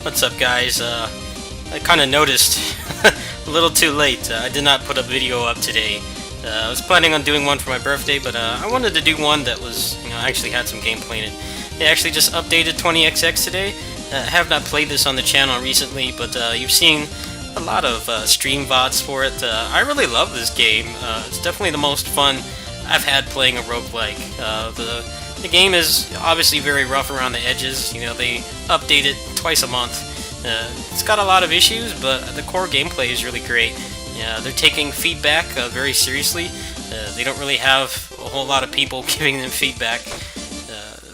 What's up, guys? I kind of noticed a little too late. I did not put a video up today. I was planning on doing one for my birthday, but I wanted to do one that was, actually had some gameplay in it. They actually just updated 20XX today. I have not played this on the channel recently, but you've seen a lot of stream VODs for it. I really love this game. It's definitely the most fun I've had playing a roguelike. The game is obviously very rough around the edges. They update it twice a month. It's got a lot of issues, but the core gameplay is really great. They're taking feedback very seriously. They don't really have a whole lot of people giving them feedback,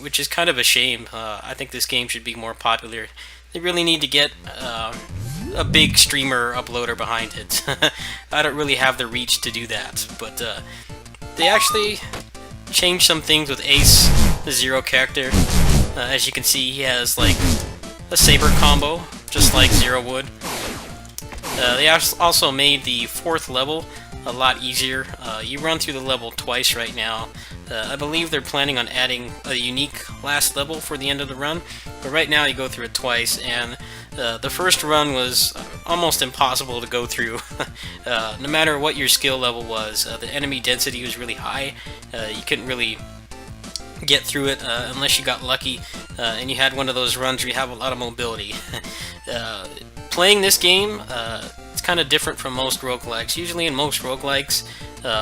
which is kind of a shame. I think this game should be more popular. They really need to get a big streamer uploader behind it. I don't really have the reach to do that, but they actually changed some things with Ace, the Zero character. As you can see, he has like a saber combo, just like Zero would. They also made the 4th level a lot easier. You run through the level twice right now. I believe they're planning on adding a unique last level for the end of the run, but right now you go through it twice, and the first run was almost impossible to go through. No matter what your skill level was, the enemy density was really high. You couldn't really get through it unless you got lucky, and you had one of those runs where you have a lot of mobility. Playing this game, it's kind of different from most roguelikes. Usually in most roguelikes,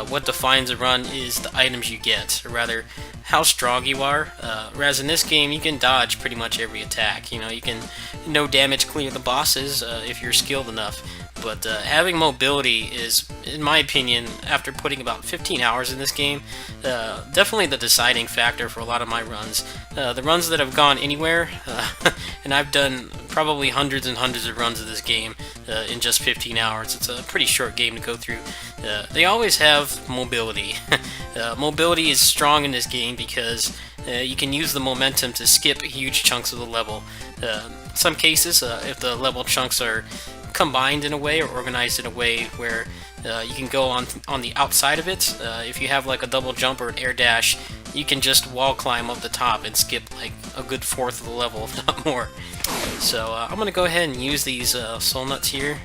what defines a run is the items you get, or rather, how strong you are. Whereas in this game, you can dodge pretty much every attack. You can no damage clear the bosses if you're skilled enough. But having mobility is, in my opinion, after putting about 15 hours in this game, definitely the deciding factor for a lot of my runs. The runs that have gone anywhere, and I've done probably hundreds and hundreds of runs of this game in just 15 hours. It's a pretty short game to go through. They always have mobility. Mobility is strong in this game because you can use the momentum to skip huge chunks of the level. In some cases, if the level chunks are combined in a way or organized in a way where you can go on the outside of it. If you have like a double jump or an air dash, you can just wall climb up the top and skip like a good 1/4 of the level, if not more. So I'm gonna go ahead and use these soul nuts here.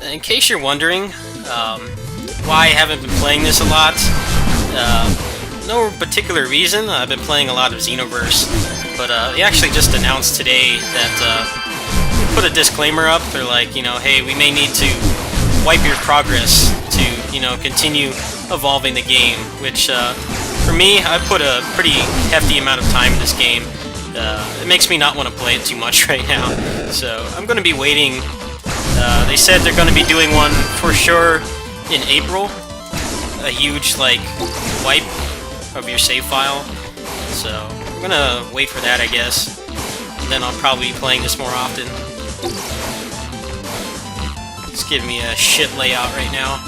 In case you're wondering why I haven't been playing this a lot, no particular reason. I've been playing a lot of Xenoverse, but they actually just announced today that they put a disclaimer up. They're like, hey, we may need to wipe your progress to, continue evolving the game, which for me, I put a pretty hefty amount of time in this game. It makes me not want to play it too much right now, so I'm going to be waiting. They said they're going to be doing one for sure in April, a huge wipe of your save file, so I'm going to wait for that, I guess, and then I'll probably be playing this more often. It's giving me a shit layout right now.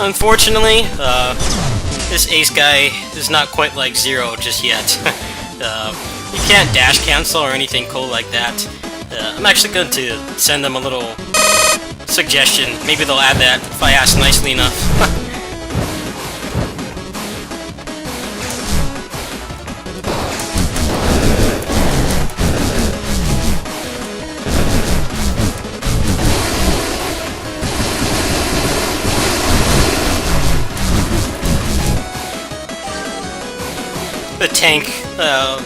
Unfortunately, this Ace guy is not quite like Zero just yet. You can't dash cancel or anything cool like that. I'm actually going to send them a little suggestion. Maybe they'll add that if I ask nicely enough. The tank.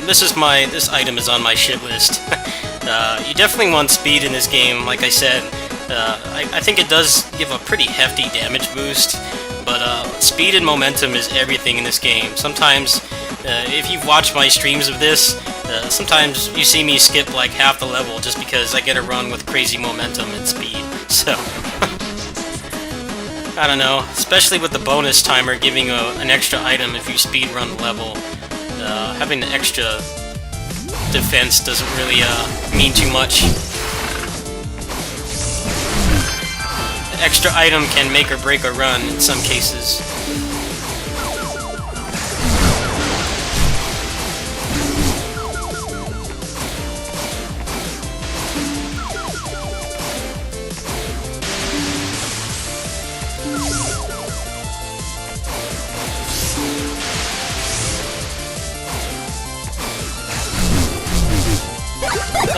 This item is on my shit list. You definitely want speed in this game, like I said. I think it does give a pretty hefty damage boost, but speed and momentum is everything in this game. Sometimes, if you've watched my streams of this, sometimes you see me skip like half the level just because I get a run with crazy momentum and speed. So, I don't know, especially with the bonus timer giving an extra item if you speed run the level. Having the extra defense doesn't really mean too much. The extra item can make or break a run in some cases.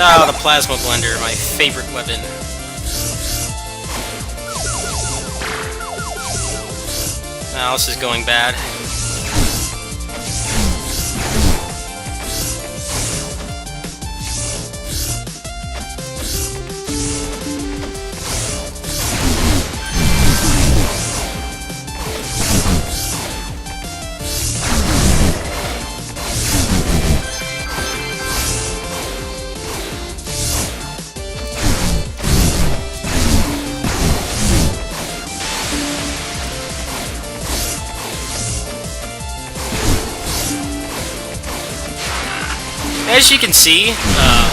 Oh, the Plasma Blender, my favorite weapon. Now this is going bad. As you can see, the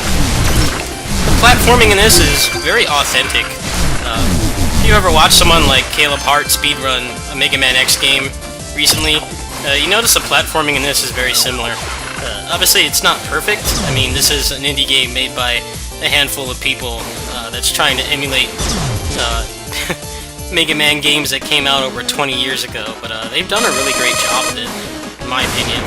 platforming in this is very authentic. If you ever watched someone like Caleb Hart speedrun a Mega Man X game recently, you notice the platforming in this is very similar. Obviously, it's not perfect. I mean, this is an indie game made by a handful of people that's trying to emulate Mega Man games that came out over 20 years ago, but they've done a really great job of it, in my opinion.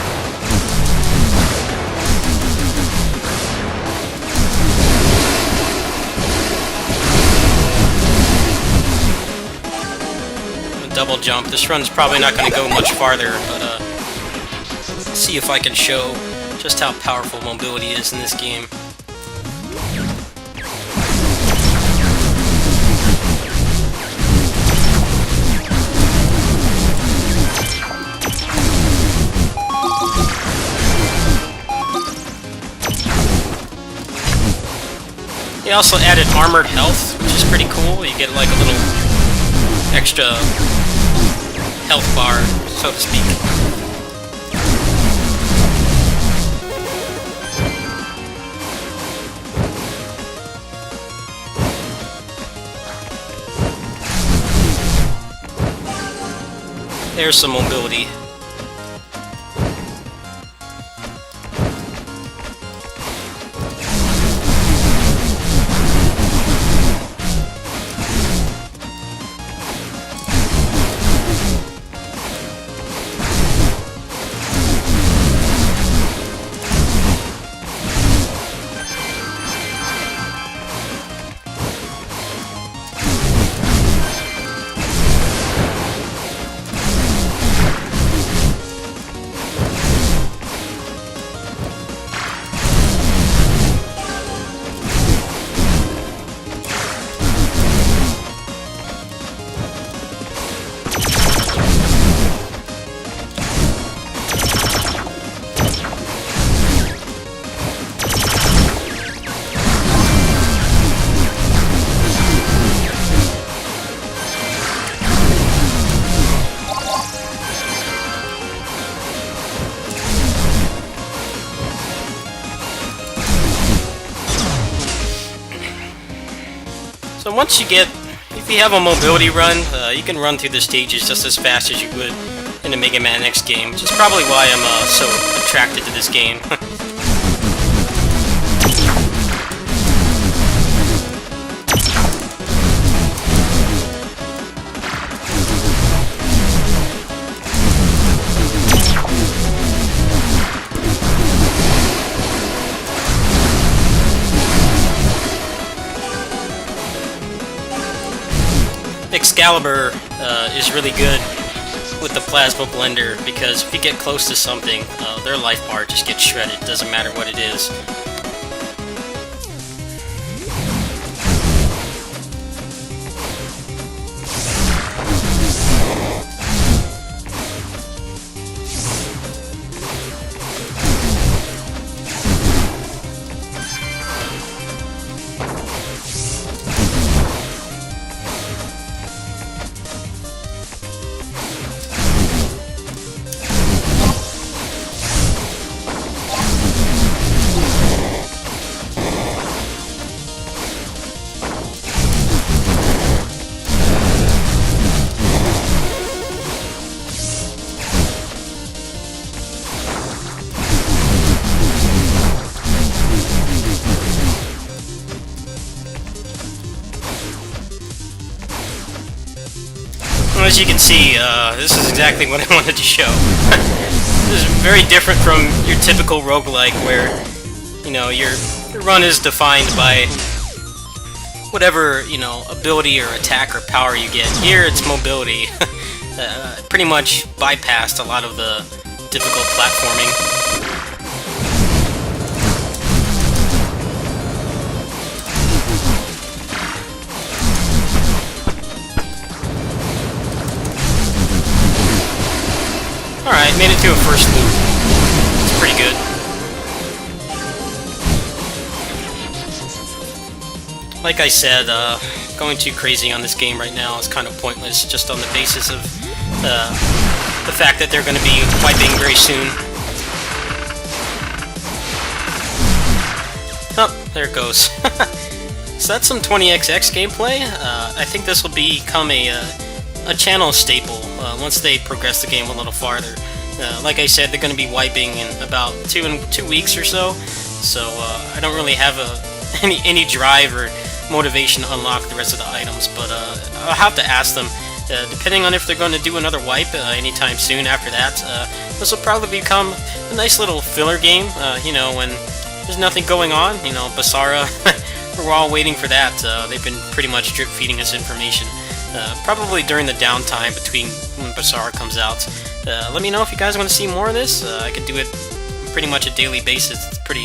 Double jump. This run's probably not going to go much farther, but let's see if I can show just how powerful mobility is in this game. They also added armored health, which is pretty cool. You get like a little extra health bar, so to speak. There's some mobility. So once you get, if you have a mobility run, you can run through the stages just as fast as you would in a Mega Man X game, which is probably why I'm so attracted to this game. Excalibur is really good with the Plasma Blender because if you get close to something, their life bar just gets shredded, doesn't matter what it is. as you can see, this is exactly what I wanted to show. This is very different from your typical roguelike where, you know, your run is defined by whatever, you know, ability or attack or power you get. Here, it's mobility. Pretty much bypassed a lot of the difficult platforming. Alright, made it to a first loop. It's pretty good. Like I said, going too crazy on this game right now is kind of pointless, just on the basis of the fact that they're going to be wiping very soon. Oh, there it goes. So that's some 20XX gameplay. I think this will become a channel staple once they progress the game a little farther. Like I said, they're going to be wiping in about 2 weeks or so. So I don't really have any drive or motivation to unlock the rest of the items, but I'll have to ask them. Depending on if they're going to do another wipe anytime soon after that, this will probably become a nice little filler game, you know, when there's nothing going on. You know, Basara, we're all waiting for that. They've been pretty much drip feeding us information, probably during the downtime between when Basara comes out. Let me know if you guys want to see more of this. I can do it pretty much a daily basis. It's pretty,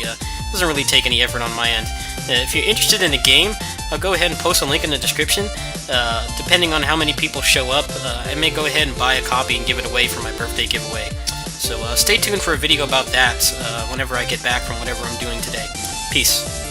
doesn't really take any effort on my end. If you're interested in the game, I'll go ahead and post a link in the description. Depending on how many people show up, I may go ahead and buy a copy and give it away for my birthday giveaway. So stay tuned for a video about that whenever I get back from whatever I'm doing today. Peace.